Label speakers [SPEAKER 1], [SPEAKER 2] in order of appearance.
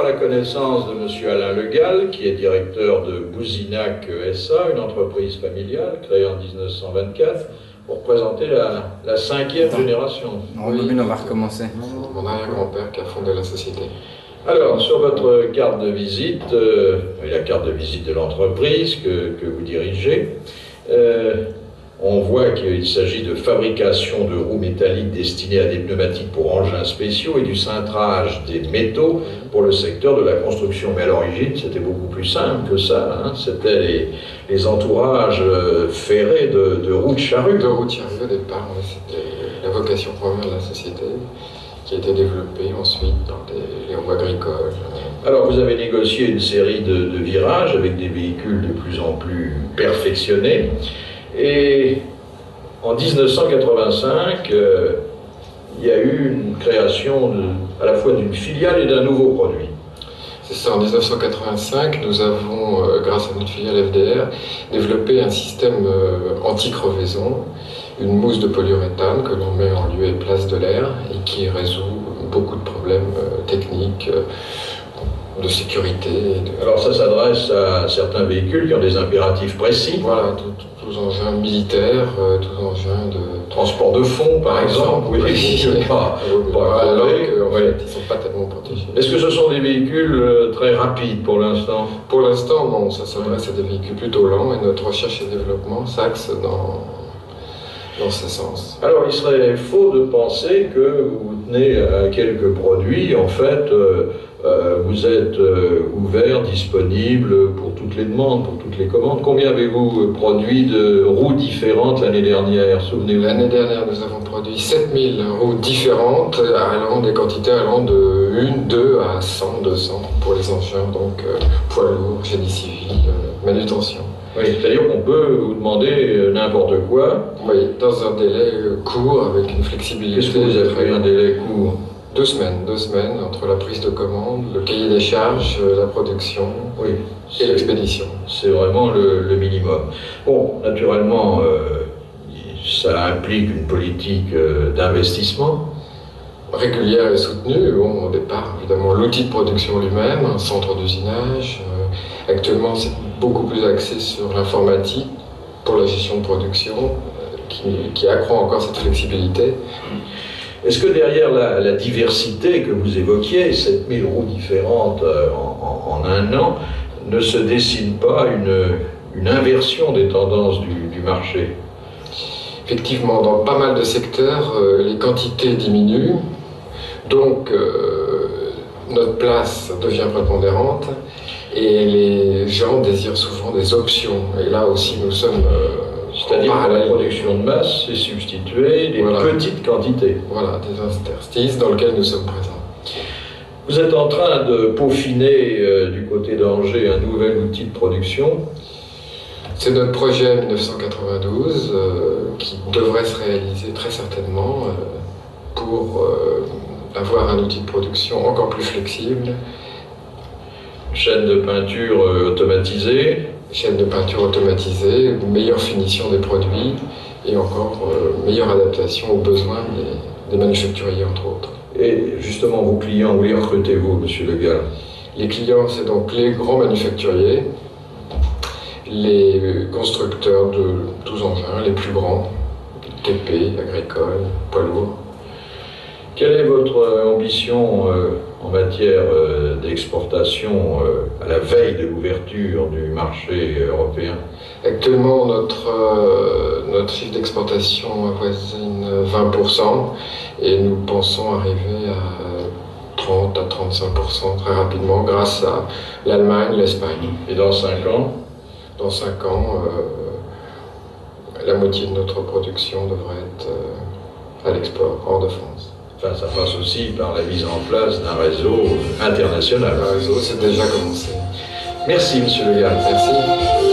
[SPEAKER 1] faire la connaissance de M. Alain Le Gall, qui est directeur de Bouzinac SA, une entreprise familiale créée en 1924, pour présenter la 5e génération.
[SPEAKER 2] Non, oui, on va recommencer.
[SPEAKER 3] Mon arrière-grand-père qui a fondé la société.
[SPEAKER 1] Alors, sur votre carte de visite, la carte de visite de l'entreprise que vous dirigez, on voit qu'il s'agit de fabrication de roues métalliques destinées à des pneumatiques pour engins spéciaux et du cintrage des métaux pour le secteur de la construction. Mais à l'origine, c'était beaucoup plus simple que ça. Hein. C'était les entourages ferrés de roues de charrue.
[SPEAKER 3] De roues de charrue au départ, oui, c'était la vocation première de la société, qui a été développée ensuite dans les roues agricoles.
[SPEAKER 1] Alors, vous avez négocié une série de virages avec des véhicules de plus en plus perfectionnés. Et en 1985, il y a eu une création à la fois d'une filiale et d'un nouveau produit.
[SPEAKER 3] C'est ça, en 1985, nous avons, grâce à notre filiale FDR, développé un système anti-crevaison, une mousse de polyuréthane que l'on met en lieu et place de l'air et qui résout beaucoup de problèmes techniques, de sécurité.
[SPEAKER 1] Alors ça s'adresse à certains véhicules qui ont des impératifs précis.
[SPEAKER 3] Voilà, tous engins militaires, tous engins de
[SPEAKER 1] transport de fonds par exemple. Oui,
[SPEAKER 3] alors qu'en fait, ils ne sont pas tellement protégés.
[SPEAKER 1] Est-ce que ce sont des véhicules très rapides pour l'instant?
[SPEAKER 3] Pour l'instant, non, ça s'adresse à des véhicules plutôt lents et notre recherche et développement s'axe dans ce sens.
[SPEAKER 1] Alors il serait faux de penser que vous tenez à quelques produits, en fait, vous êtes ouvert, disponible pour toutes les demandes, pour toutes les commandes. Combien avez-vous produit de roues différentes l'année dernière, souvenez-vous?
[SPEAKER 3] L'année dernière, nous avons produit 7000 roues différentes, allant des quantités allant de 1, 2 à 100, 200 pour les engins, donc poids lourd, génie civil, manutention.
[SPEAKER 1] Oui, c'est-à-dire qu'on peut vous demander n'importe quoi.
[SPEAKER 3] Oui, dans un délai court, avec une flexibilité.
[SPEAKER 1] Qu'est-ce que vous avez un délai court?
[SPEAKER 3] 2 semaines entre la prise de commande, le cahier des charges, la production et l'expédition.
[SPEAKER 1] C'est vraiment le minimum. Bon, naturellement, ça implique une politique d'investissement
[SPEAKER 3] régulière et soutenue. Bon, au départ, évidemment, l'outil de production lui-même, un centre d'usinage. Actuellement, c'est beaucoup plus axé sur l'informatique pour la gestion de production, qui accroît encore cette flexibilité.
[SPEAKER 1] Est-ce que derrière la diversité que vous évoquiez, 7000 roues différentes en un an, ne se dessine pas une inversion des tendances du marché?
[SPEAKER 3] Effectivement, dans pas mal de secteurs, les quantités diminuent, donc notre place devient prépondérante et les gens désirent souvent des options. Et là aussi, nous sommes...
[SPEAKER 1] C'est-à-dire que la production de masse, c'est substituer des petites quantités.
[SPEAKER 3] Voilà, des interstices dans lesquels nous sommes présents.
[SPEAKER 1] Vous êtes en train de peaufiner du côté d'Angers un nouvel outil de production.
[SPEAKER 3] C'est notre projet 1992 qui devrait se réaliser très certainement pour avoir un outil de production encore plus flexible.
[SPEAKER 1] Chaîne de peinture automatisée.
[SPEAKER 3] Chaîne de peinture automatisée, meilleure finition des produits et encore meilleure adaptation aux besoins des manufacturiers, entre autres.
[SPEAKER 1] Et justement, vos clients, où les recrutez-vous, Monsieur Le Gall?
[SPEAKER 3] Les clients, c'est donc les grands manufacturiers, les constructeurs de tous engins, les plus grands, TP, agricole, poids lourd.
[SPEAKER 1] Quelle est votre ambition en matière d'exportation à la veille de l'ouverture du marché européen?
[SPEAKER 3] Actuellement, notre chiffre d'exportation avoisine 20% et nous pensons arriver à 30 à 35% très rapidement grâce à l'Allemagne, l'Espagne.
[SPEAKER 1] Et dans 5 ans?
[SPEAKER 3] Dans 5 ans, la moitié de notre production devrait être à l'export, hors de France.
[SPEAKER 1] Enfin, ça passe aussi par la mise en place d'un réseau international.
[SPEAKER 3] Un réseau, c'est déjà commencé.
[SPEAKER 1] Merci, Monsieur Le Gall.
[SPEAKER 3] Merci.